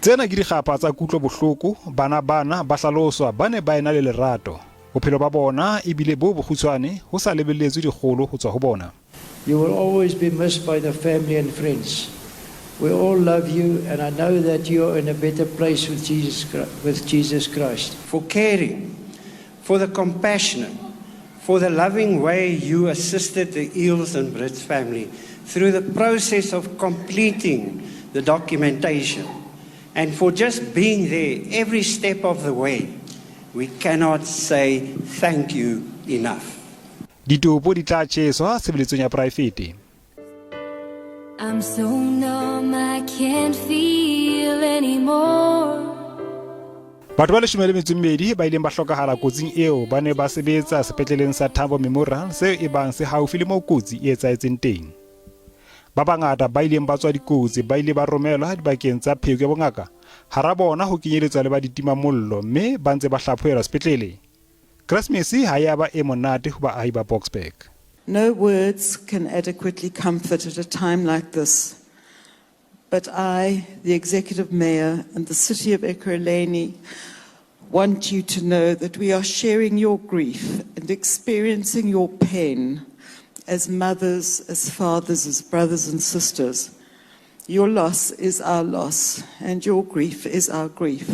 Tsena ke dikgapa tsa kutlo bohloko, bana ba hlaloswa ba ne ba ena le lerato. Bophelo ba bona ebile bo bokgutshwane ho sa lebelletswe dikgolo ho tswa ho bona. You will always be missed by the family and friends. We all love you, and I know that you are in a better place with Jesus Christ. For caring, for the compassionate, for the loving way you assisted the Eels and Brits family through the process of completing the documentation, and for just being there every step of the way. We cannot say thank you enough. Ditaba di tla tjheswa sebeletsong ya private. I'm so numb I can't feel anymore. Batho ba 12 ba ileng ba hlokahala kotsing eo ba ne ba sebetsa sepetleleng sa Ditaba Memorial se e bang se haufi le moo kotsi e etsahetseng teng. Ba bangata ba ileng ba tswa dikotsi ba ile ba romelwa dibakeng tsa pheko ya bongaka. Hara bona ho kenyeletswa le ba ditima mollo mme ba ntse ba hlaphohelwa sepetlele. Christmas ha ya ba e monate ho baahi ba Boksburg. No words can adequately comfort at a time like this. But I, the Executive Mayor and the City of Ekurhuleni, want you to know that we are sharing your grief and experiencing your pain as mothers, as fathers, as brothers and sisters. Your loss is our loss and your grief is our grief.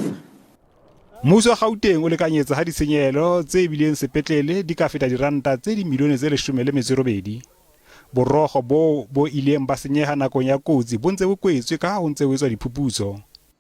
Mmuso wa Gauteng o lekanyetsa ha ditshenyehelo tse bileng sepetlele di ka feta diranta tse dimilione tse 18. Borokgo bo ileng ba senyeha nakong ya kotsi bo ntse bo kwetswe ka ho ntse ho etswa diphuputso.